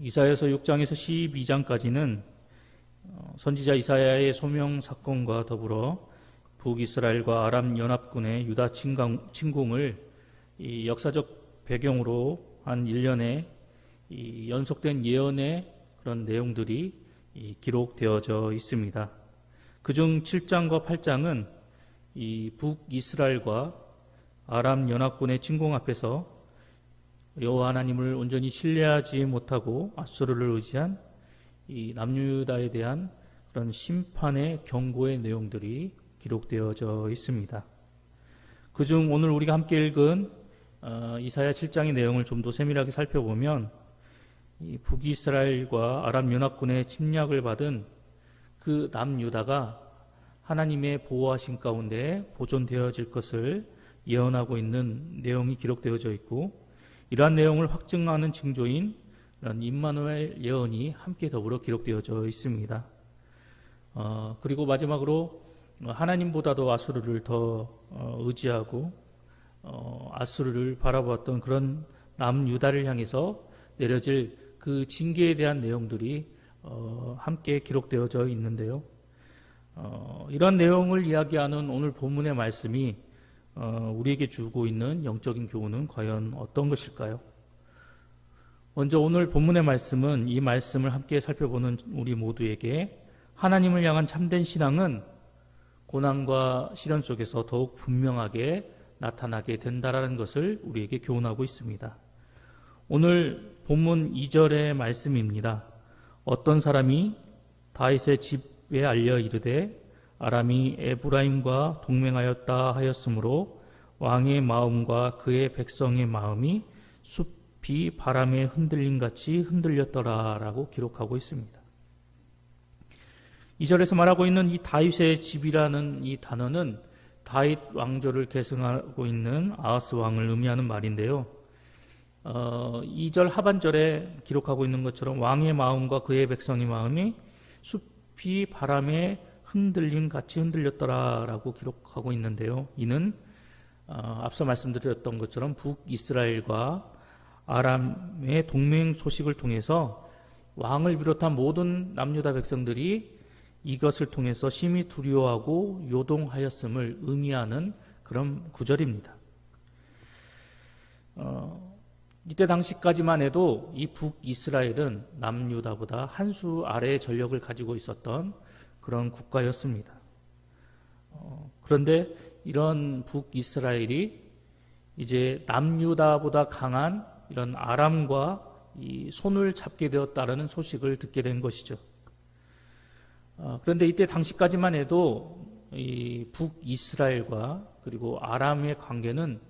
이사야서 6장에서 12장까지는 선지자 이사야의 소명 사건과 더불어 북이스라엘과 아람 연합군의 유다 침공을 이 역사적 배경으로 한 일련의 이 연속된 예언의 그런 내용들이 기록되어져 있습니다. 그중 7장과 8장은 이 북이스라엘과 아람 연합군의 침공 앞에서 여호와 하나님을 온전히 신뢰하지 못하고 아수르를 의지한 이 남유다에 대한 그런 심판의 경고의 내용들이 기록되어져 있습니다. 그중 오늘 우리가 함께 읽은 이사야 7장의 내용을 좀 더 세밀하게 살펴보면 이 북이스라엘과 아람 연합군의 침략을 받은 그 남유다가 하나님의 보호하신 가운데 보존되어질 것을 예언하고 있는 내용이 기록되어져 있고, 이러한 내용을 확증하는 징조인 임마누엘 예언이 함께 더불어 기록되어져 있습니다. 그리고 마지막으로 하나님보다도 아수르를 더 의지하고 아수르를 바라보았던 그런 남유다를 향해서 내려질 그 징계에 대한 내용들이 함께 기록되어져 있는데요. 이런 내용을 이야기하는 오늘 본문의 말씀이 우리에게 주고 있는 영적인 교훈은 과연 어떤 것일까요? 먼저 오늘 본문의 말씀은 이 말씀을 함께 살펴보는 우리 모두에게 하나님을 향한 참된 신앙은 고난과 시련 속에서 더욱 분명하게 나타나게 된다라는 것을 우리에게 교훈하고 있습니다. 오늘 본문 2절의 말씀입니다. 어떤 사람이 다윗의 집에 알려 이르되 아람이 에브라임과 동맹하였다 하였으므로 왕의 마음과 그의 백성의 마음이 숲이 바람에 흔들림같이 흔들렸더라 라고 기록하고 있습니다. 2절에서 말하고 있는 이 다윗의 집이라는 이 단어는 다윗 왕조를 계승하고 있는 아하스 왕을 의미하는 말인데요. 2절 하반절에 기록하고 있는 것처럼 왕의 마음과 그의 백성의 마음이 숲이 바람에 흔들림 같이 흔들렸더라라고 기록하고 있는데요. 이는 앞서 말씀드렸던 것처럼 북이스라엘과 아람의 동맹 소식을 통해서 왕을 비롯한 모든 남유다 백성들이 이것을 통해서 심히 두려워하고 요동하였음을 의미하는 그런 구절입니다. 이때 당시까지만 해도 이 북이스라엘은 남유다보다 한 수 아래의 전력을 가지고 있었던 그런 국가였습니다. 그런데 이런 북이스라엘이 이제 남유다보다 강한 이런 아람과 이 손을 잡게 되었다라는 소식을 듣게 된 것이죠. 그런데 이때 당시까지만 해도 이 북이스라엘과 그리고 아람의 관계는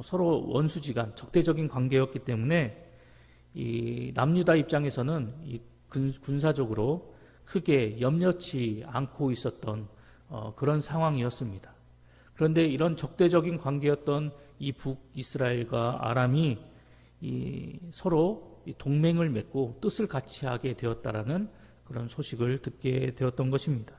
서로 원수지간 적대적인 관계였기 때문에 이 남유다 입장에서는 이 군사적으로 크게 염려치 않고 있었던 그런 상황이었습니다. 그런데 이런 적대적인 관계였던 이 북이스라엘과 아람이 서로 동맹을 맺고 뜻을 같이 하게 되었다라는 그런 소식을 듣게 되었던 것입니다.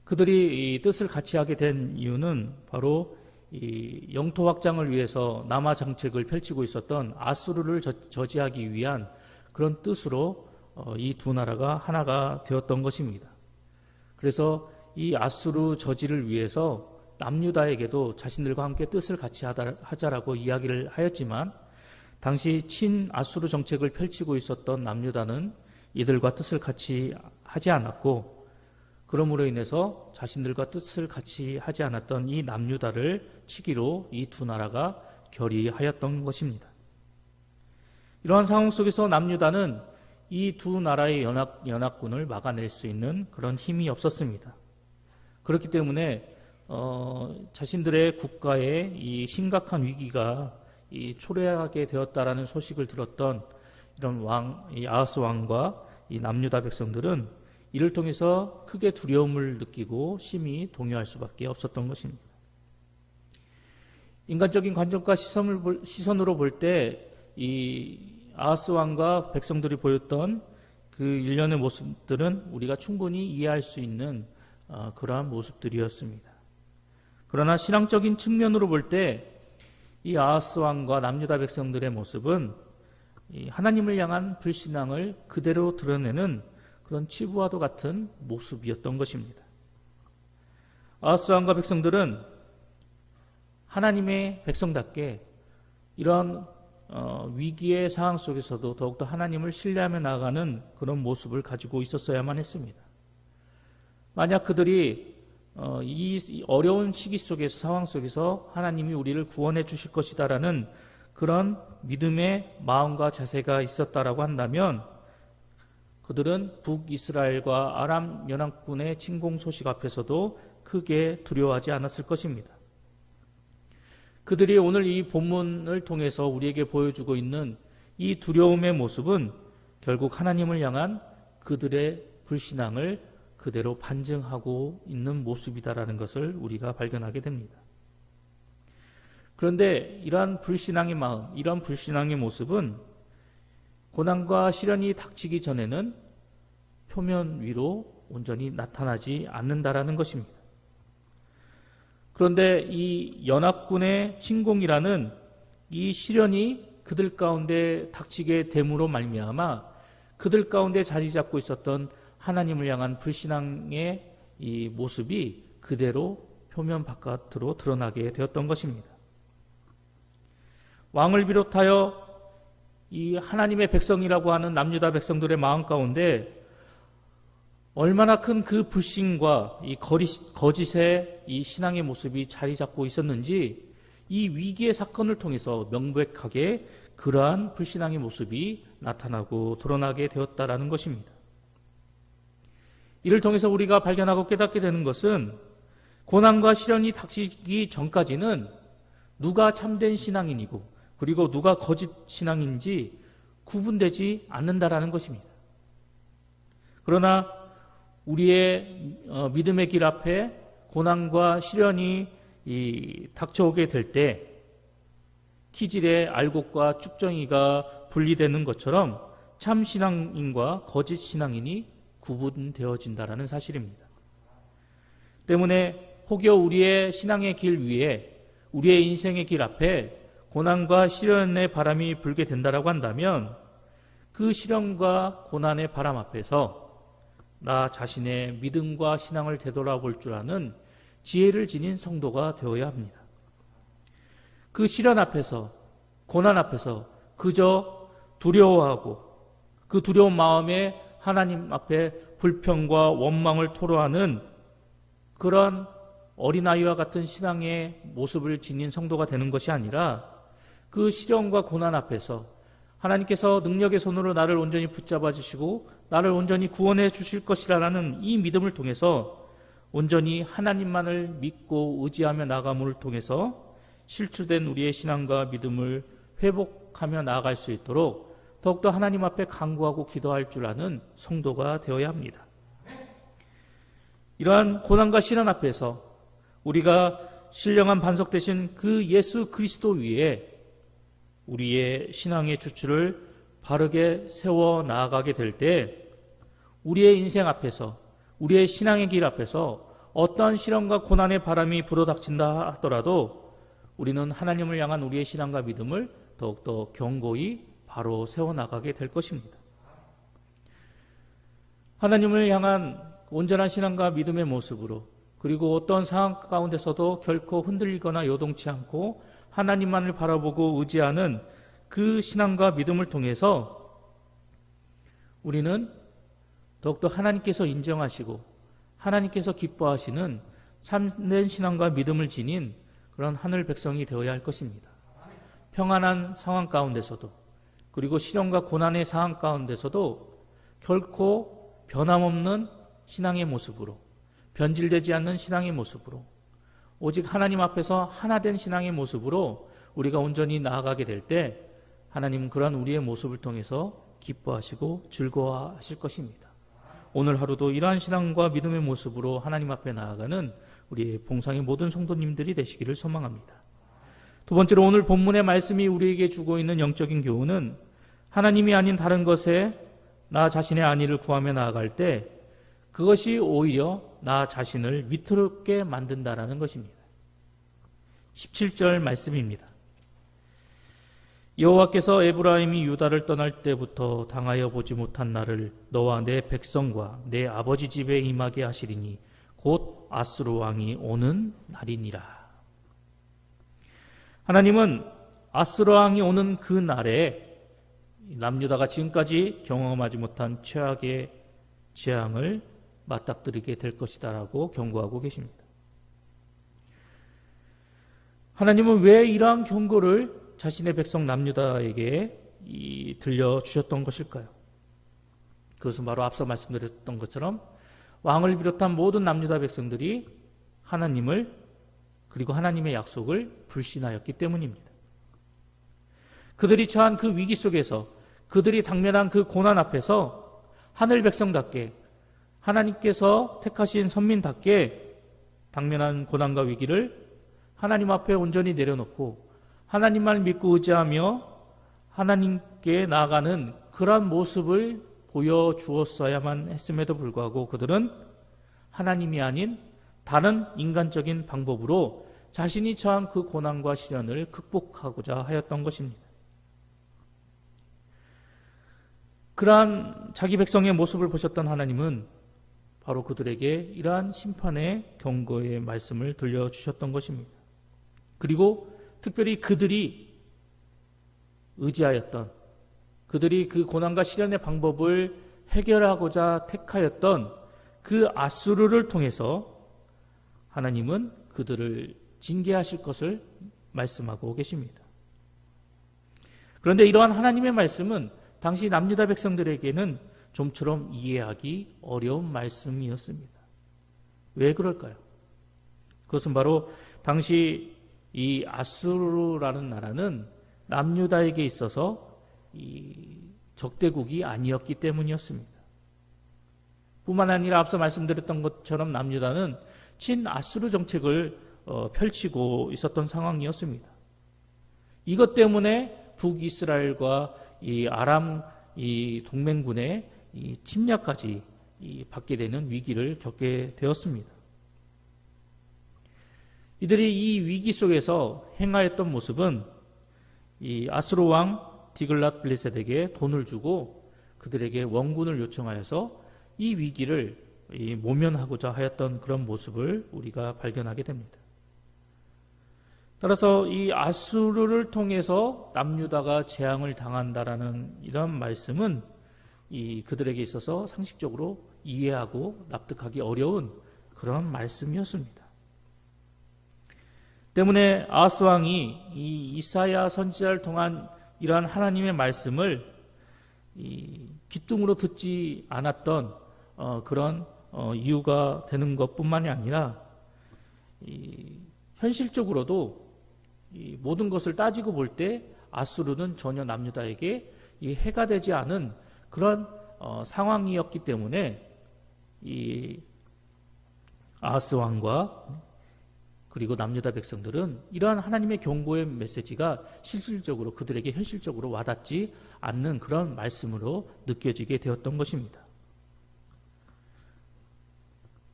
그들이 이 뜻을 같이 하게 된 이유는 바로 이 영토 확장을 위해서 남하 정책을 펼치고 있었던 아수르를 저지하기 위한 그런 뜻으로 이 두 나라가 하나가 되었던 것입니다. 그래서 이 아수르 저지를 위해서 남유다에게도 자신들과 함께 뜻을 같이 하자라고 이야기를 하였지만, 당시 친아수르 정책을 펼치고 있었던 남유다는 이들과 뜻을 같이 하지 않았고, 그러므로 인해서 자신들과 뜻을 같이 하지 않았던 이 남유다를 치기로 이 두 나라가 결의하였던 것입니다. 이러한 상황 속에서 남유다는 이 두 나라의 연합군을 막아낼 수 있는 그런 힘이 없었습니다. 그렇기 때문에 자신들의 국가에 이 심각한 위기가 초래하게 되었다라는 소식을 들었던 이런 이 아하스 왕과 이 남유다 백성들은 이를 통해서 크게 두려움을 느끼고 심히 동요할 수밖에 없었던 것입니다. 인간적인 관점과 시선으로 볼 때 이 아하스 왕과 백성들이 보였던 그 일련의 모습들은 우리가 충분히 이해할 수 있는 그러한 모습들이었습니다. 그러나 신앙적인 측면으로 볼 때 이 아하스 왕과 남유다 백성들의 모습은 이 하나님을 향한 불신앙을 그대로 드러내는 그런 치부와도 같은 모습이었던 것입니다. 아하스 왕과 백성들은 하나님의 백성답게 이런 위기의 상황 속에서도 더욱더 하나님을 신뢰하며 나아가는 그런 모습을 가지고 있었어야만 했습니다. 만약 그들이 이 어려운 시기 속에서, 상황 속에서 하나님이 우리를 구원해 주실 것이다라는 그런 믿음의 마음과 자세가 있었다라고 한다면 그들은 북이스라엘과 아람 연합군의 침공 소식 앞에서도 크게 두려워하지 않았을 것입니다. 그들이 오늘 이 본문을 통해서 우리에게 보여주고 있는 이 두려움의 모습은 결국 하나님을 향한 그들의 불신앙을 그대로 반증하고 있는 모습이다라는 것을 우리가 발견하게 됩니다. 그런데 이러한 불신앙의 마음, 이러한 불신앙의 모습은 고난과 시련이 닥치기 전에는 표면 위로 온전히 나타나지 않는다라는 것입니다. 그런데 이 연합군의 침공이라는 이 시련이 그들 가운데 닥치게 됨으로 말미암아 그들 가운데 자리 잡고 있었던 하나님을 향한 불신앙의 이 모습이 그대로 표면 바깥으로 드러나게 되었던 것입니다. 왕을 비롯하여 이 하나님의 백성이라고 하는 남유다 백성들의 마음 가운데 얼마나 큰 그 불신과 이 거짓의 이 신앙의 모습이 자리 잡고 있었는지 이 위기의 사건을 통해서 명백하게 그러한 불신앙의 모습이 나타나고 드러나게 되었다라는 것입니다. 이를 통해서 우리가 발견하고 깨닫게 되는 것은 고난과 시련이 닥치기 전까지는 누가 참된 신앙인이고 그리고 누가 거짓 신앙인지 구분되지 않는다라는 것입니다. 그러나 우리의 믿음의 길 앞에 고난과 시련이 닥쳐오게 될 때 키질의 알곡과 쭉정이가 분리되는 것처럼 참 신앙인과 거짓 신앙인이 구분되어진다라는 사실입니다. 때문에 혹여 우리의 신앙의 길 위에 우리의 인생의 길 앞에 고난과 시련의 바람이 불게 된다라고 한다면 그 시련과 고난의 바람 앞에서 나 자신의 믿음과 신앙을 되돌아볼 줄 아는 지혜를 지닌 성도가 되어야 합니다. 그 시련 앞에서, 고난 앞에서 그저 두려워하고 그 두려운 마음에 하나님 앞에 불평과 원망을 토로하는 그런 어린아이와 같은 신앙의 모습을 지닌 성도가 되는 것이 아니라 그 시련과 고난 앞에서 하나님께서 능력의 손으로 나를 온전히 붙잡아 주시고 나를 온전히 구원해 주실 것이라는 이 믿음을 통해서 온전히 하나님만을 믿고 의지하며 나아감을 통해서 실추된 우리의 신앙과 믿음을 회복하며 나아갈 수 있도록 더욱더 하나님 앞에 간구하고 기도할 줄 아는 성도가 되어야 합니다. 이러한 고난과 시련 앞에서 우리가 신령한 반석 되신 그 예수 그리스도 위에 우리의 신앙의 주추를 바르게 세워 나아가게 될 때 우리의 인생 앞에서 우리의 신앙의 길 앞에서 어떠한 시련과 고난의 바람이 불어닥친다 하더라도 우리는 하나님을 향한 우리의 신앙과 믿음을 더욱더 견고히 바로 세워나가게 될 것입니다. 하나님을 향한 온전한 신앙과 믿음의 모습으로 그리고 어떤 상황 가운데서도 결코 흔들리거나 요동치 않고 하나님만을 바라보고 의지하는 그 신앙과 믿음을 통해서 우리는 더욱더 하나님께서 인정하시고 하나님께서 기뻐하시는 참된 신앙과 믿음을 지닌 그런 하늘 백성이 되어야 할 것입니다. 평안한 상황 가운데서도 그리고 시련과 고난의 상황 가운데서도 결코 변함없는 신앙의 모습으로 변질되지 않는 신앙의 모습으로 오직 하나님 앞에서 하나된 신앙의 모습으로 우리가 온전히 나아가게 될 때 하나님은 그러한 우리의 모습을 통해서 기뻐하시고 즐거워하실 것입니다. 오늘 하루도 이러한 신앙과 믿음의 모습으로 하나님 앞에 나아가는 우리의 봉상의 모든 성도님들이 되시기를 소망합니다. 두 번째로 오늘 본문의 말씀이 우리에게 주고 있는 영적인 교훈은 하나님이 아닌 다른 것에 나 자신의 안위를 구하며 나아갈 때 그것이 오히려 나 자신을 위태롭게 만든다라는 것입니다. 17절 말씀입니다. 여호와께서 에브라임이 유다를 떠날 때부터 당하여 보지 못한 날을 너와 내 백성과 내 아버지 집에 임하게 하시리니 곧 아수르 왕이 오는 날이니라. 하나님은 아수르 왕이 오는 그 날에 남유다가 지금까지 경험하지 못한 최악의 재앙을 맞닥뜨리게 될 것이다라고 경고하고 계십니다. 하나님은 왜 이러한 경고를 자신의 백성 남유다에게 들려주셨던 것일까요? 그것은 바로 앞서 말씀드렸던 것처럼 왕을 비롯한 모든 남유다 백성들이 하나님을 그리고 하나님의 약속을 불신하였기 때문입니다. 그들이 처한 그 위기 속에서 그들이 당면한 그 고난 앞에서 하늘 백성답게 하나님께서 택하신 선민답게 당면한 고난과 위기를 하나님 앞에 온전히 내려놓고 하나님만 믿고 의지하며 하나님께 나아가는 그러한 모습을 보여주었어야만 했음에도 불구하고 그들은 하나님이 아닌 다른 인간적인 방법으로 자신이 처한 그 고난과 시련을 극복하고자 하였던 것입니다. 그러한 자기 백성의 모습을 보셨던 하나님은 바로 그들에게 이러한 심판의 경고의 말씀을 들려주셨던 것입니다. 그리고 특별히 그들이 의지하였던, 그들이 그 고난과 시련의 방법을 해결하고자 택하였던 그 아수르를 통해서 하나님은 그들을 징계하실 것을 말씀하고 계십니다. 그런데 이러한 하나님의 말씀은 당시 남유다 백성들에게는 좀처럼 이해하기 어려운 말씀이었습니다. 왜 그럴까요? 그것은 바로 당시 이 아수르라는 나라는 남유다에게 있어서 이 적대국이 아니었기 때문이었습니다. 뿐만 아니라 앞서 말씀드렸던 것처럼 남유다는 친아수르 정책을 펼치고 있었던 상황이었습니다. 이것 때문에 북이스라엘과 이 아람 이 동맹군의 이 침략까지 받게 되는 위기를 겪게 되었습니다. 이들이 이 위기 속에서 행하였던 모습은 이 아수르 왕 디글랏 빌레셋에게 돈을 주고 그들에게 원군을 요청하여서 이 위기를 모면하고자 하였던 그런 모습을 우리가 발견하게 됩니다. 따라서 이 아수르를 통해서 남유다가 재앙을 당한다라는 이런 말씀은 그들에게 있어서 상식적으로 이해하고 납득하기 어려운 그런 말씀이었습니다. 때문에 아하스 왕이 이 이사야 선지자를 통한 이러한 하나님의 말씀을 귀뚱으로 듣지 않았던 그런 이유가 되는 것뿐만이 아니라 현실적으로도 이 모든 것을 따지고 볼 때 아수르는 전혀 남유다에게 해가 되지 않은 그런 상황이었기 때문에 이 아하스 왕과 그리고 남유다 백성들은 이러한 하나님의 경고의 메시지가 실질적으로 그들에게 현실적으로 와닿지 않는 그런 말씀으로 느껴지게 되었던 것입니다.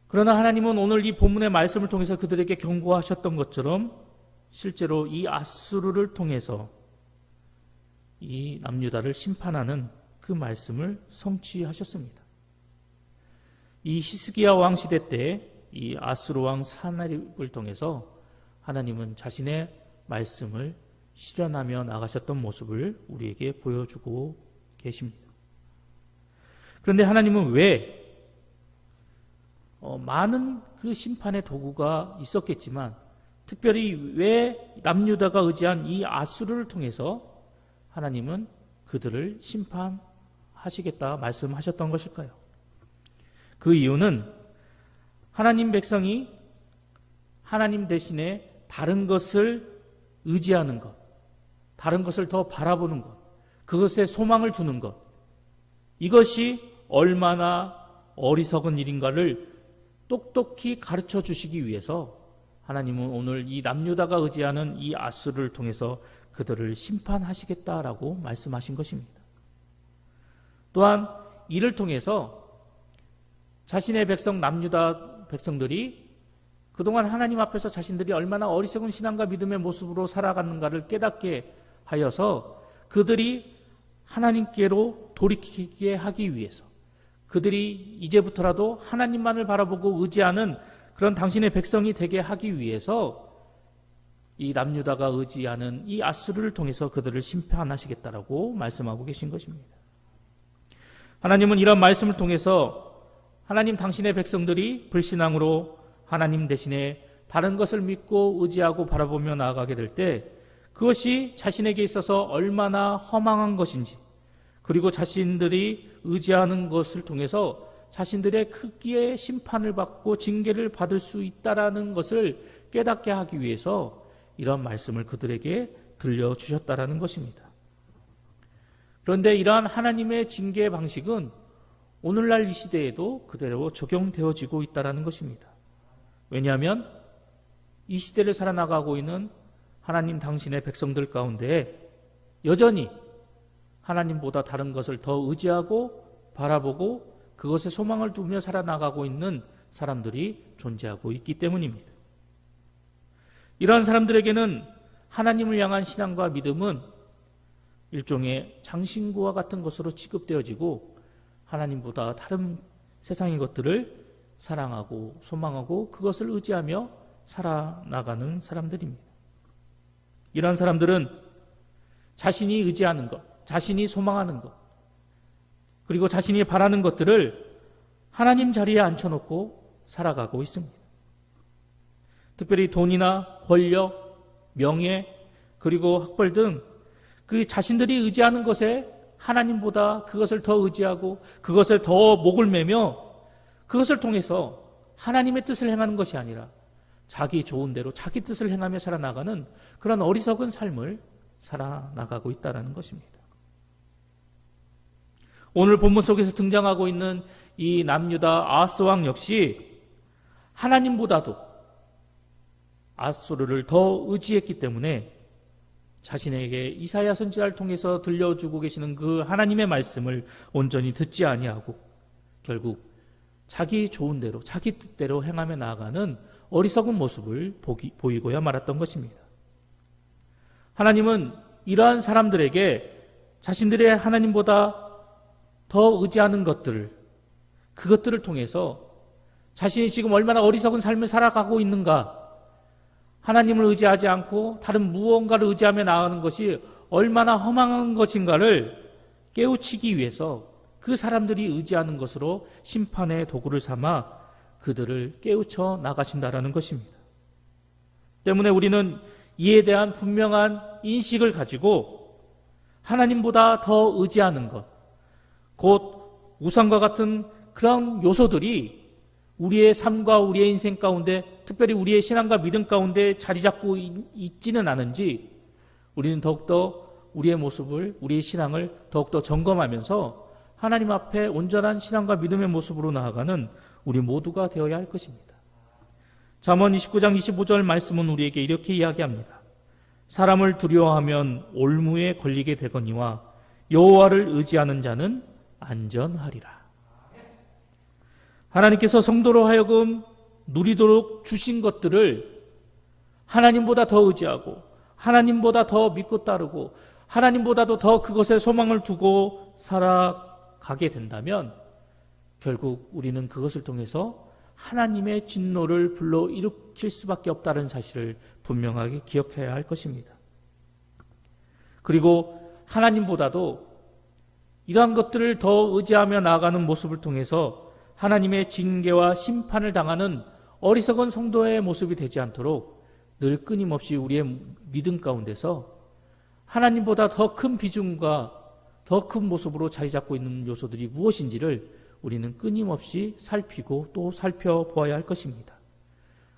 그러나 하나님은 오늘 이 본문의 말씀을 통해서 그들에게 경고하셨던 것처럼 실제로 이 아수르를 통해서 이 남유다를 심판하는 그 말씀을 성취하셨습니다. 이 히스기야 왕 시대 때 이 아수르 왕 사나립을 통해서 하나님은 자신의 말씀을 실현하며 나가셨던 모습을 우리에게 보여주고 계십니다. 그런데 하나님은 왜 많은 그 심판의 도구가 있었겠지만 특별히 왜 남유다가 의지한 이 아수르를 통해서 하나님은 그들을 심판하시겠다 말씀하셨던 것일까요? 그 이유는 하나님 백성이 하나님 대신에 다른 것을 의지하는 것, 다른 것을 더 바라보는 것, 그것에 소망을 두는 것, 이것이 얼마나 어리석은 일인가를 똑똑히 가르쳐 주시기 위해서 하나님은 오늘 이 남유다가 의지하는 이 아수르를 통해서 그들을 심판하시겠다라고 말씀하신 것입니다. 또한 이를 통해서 자신의 백성 남유다 백성들이 그동안 하나님 앞에서 자신들이 얼마나 어리석은 신앙과 믿음의 모습으로 살아갔는가를 깨닫게 하여서 그들이 하나님께로 돌이키게 하기 위해서, 그들이 이제부터라도 하나님만을 바라보고 의지하는 그런 당신의 백성이 되게 하기 위해서 이 남유다가 의지하는 이 아수르를 통해서 그들을 심판하시겠다라고 말씀하고 계신 것입니다. 하나님은 이런 말씀을 통해서 하나님 당신의 백성들이 불신앙으로 하나님 대신에 다른 것을 믿고 의지하고 바라보며 나아가게 될 때 그것이 자신에게 있어서 얼마나 허망한 것인지, 그리고 자신들이 의지하는 것을 통해서 자신들의 크기의 심판을 받고 징계를 받을 수 있다라는 것을 깨닫게 하기 위해서 이런 말씀을 그들에게 들려주셨다라는 것입니다. 그런데 이러한 하나님의 징계 방식은 오늘날 이 시대에도 그대로 적용되어지고 있다는 것입니다. 왜냐하면 이 시대를 살아나가고 있는 하나님 당신의 백성들 가운데 여전히 하나님보다 다른 것을 더 의지하고 바라보고 그것에 소망을 두며 살아나가고 있는 사람들이 존재하고 있기 때문입니다. 이러한 사람들에게는 하나님을 향한 신앙과 믿음은 일종의 장신구와 같은 것으로 취급되어지고 하나님보다 다른 세상의 것들을 사랑하고 소망하고 그것을 의지하며 살아나가는 사람들입니다. 이러한 사람들은 자신이 의지하는 것, 자신이 소망하는 것, 그리고 자신이 바라는 것들을 하나님 자리에 앉혀놓고 살아가고 있습니다. 특별히 돈이나 권력, 명예, 그리고 학벌 등 그 자신들이 의지하는 것에 하나님보다 그것을 더 의지하고 그것에 더 목을 매며 그것을 통해서 하나님의 뜻을 행하는 것이 아니라 자기 좋은 대로 자기 뜻을 행하며 살아나가는 그런 어리석은 삶을 살아나가고 있다는 것입니다. 오늘 본문 속에서 등장하고 있는 이 남유다 아하스 왕 역시 하나님보다도 아수르를 더 의지했기 때문에 자신에게 이사야 선지자를 통해서 들려주고 계시는 그 하나님의 말씀을 온전히 듣지 아니하고 결국 자기 좋은 대로 자기 뜻대로 행하며 나아가는 어리석은 모습을 보이고야 말았던 것입니다. 하나님은 이러한 사람들에게 자신들의 하나님보다 더 의지하는 것들을, 그것들을 통해서 자신이 지금 얼마나 어리석은 삶을 살아가고 있는가, 하나님을 의지하지 않고 다른 무언가를 의지하며 나아가는 것이 얼마나 허망한 것인가를 깨우치기 위해서 그 사람들이 의지하는 것으로 심판의 도구를 삼아 그들을 깨우쳐 나가신다라는 것입니다. 때문에 우리는 이에 대한 분명한 인식을 가지고 하나님보다 더 의지하는 것, 곧 우상과 같은 그런 요소들이 우리의 삶과 우리의 인생 가운데, 특별히 우리의 신앙과 믿음 가운데 자리 잡고 있지는 않은지 우리는 더욱더 우리의 모습을, 우리의 신앙을 더욱더 점검하면서 하나님 앞에 온전한 신앙과 믿음의 모습으로 나아가는 우리 모두가 되어야 할 것입니다. 잠언 29장 25절 말씀은 우리에게 이렇게 이야기합니다. 사람을 두려워하면 올무에 걸리게 되거니와 여호와를 의지하는 자는 안전하리라. 하나님께서 성도로 하여금 누리도록 주신 것들을 하나님보다 더 의지하고 하나님보다 더 믿고 따르고 하나님보다도 더 그것에 소망을 두고 살아가게 된다면 결국 우리는 그것을 통해서 하나님의 진노를 불러일으킬 수밖에 없다는 사실을 분명하게 기억해야 할 것입니다. 그리고 하나님보다도 이러한 것들을 더 의지하며 나아가는 모습을 통해서 하나님의 징계와 심판을 당하는 어리석은 성도의 모습이 되지 않도록 늘 끊임없이 우리의 믿음 가운데서 하나님보다 더 큰 비중과 더 큰 모습으로 자리 잡고 있는 요소들이 무엇인지를 우리는 끊임없이 살피고 또 살펴보아야 할 것입니다.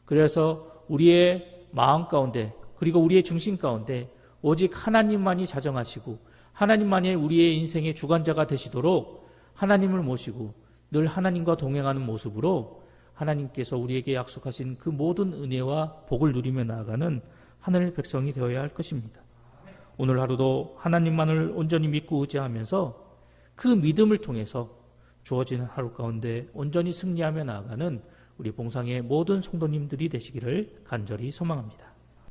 그래서 우리의 마음 가운데 그리고 우리의 중심 가운데 오직 하나님만이 자정하시고 하나님만이 우리의 인생의 주관자가 되시도록 하나님을 모시고 늘 하나님과 동행하는 모습으로 하나님께서 우리에게 약속하신 그 모든 은혜와 복을 누리며 나아가는 하늘 백성이 되어야 할 것입니다. 오늘 하루도 하나님만을 온전히 믿고 의지하면서 그 믿음을 통해서 주어진 하루 가운데 온전히 승리하며 나아가는 우리 봉상의 모든 성도님들이 되시기를 간절히 소망합니다.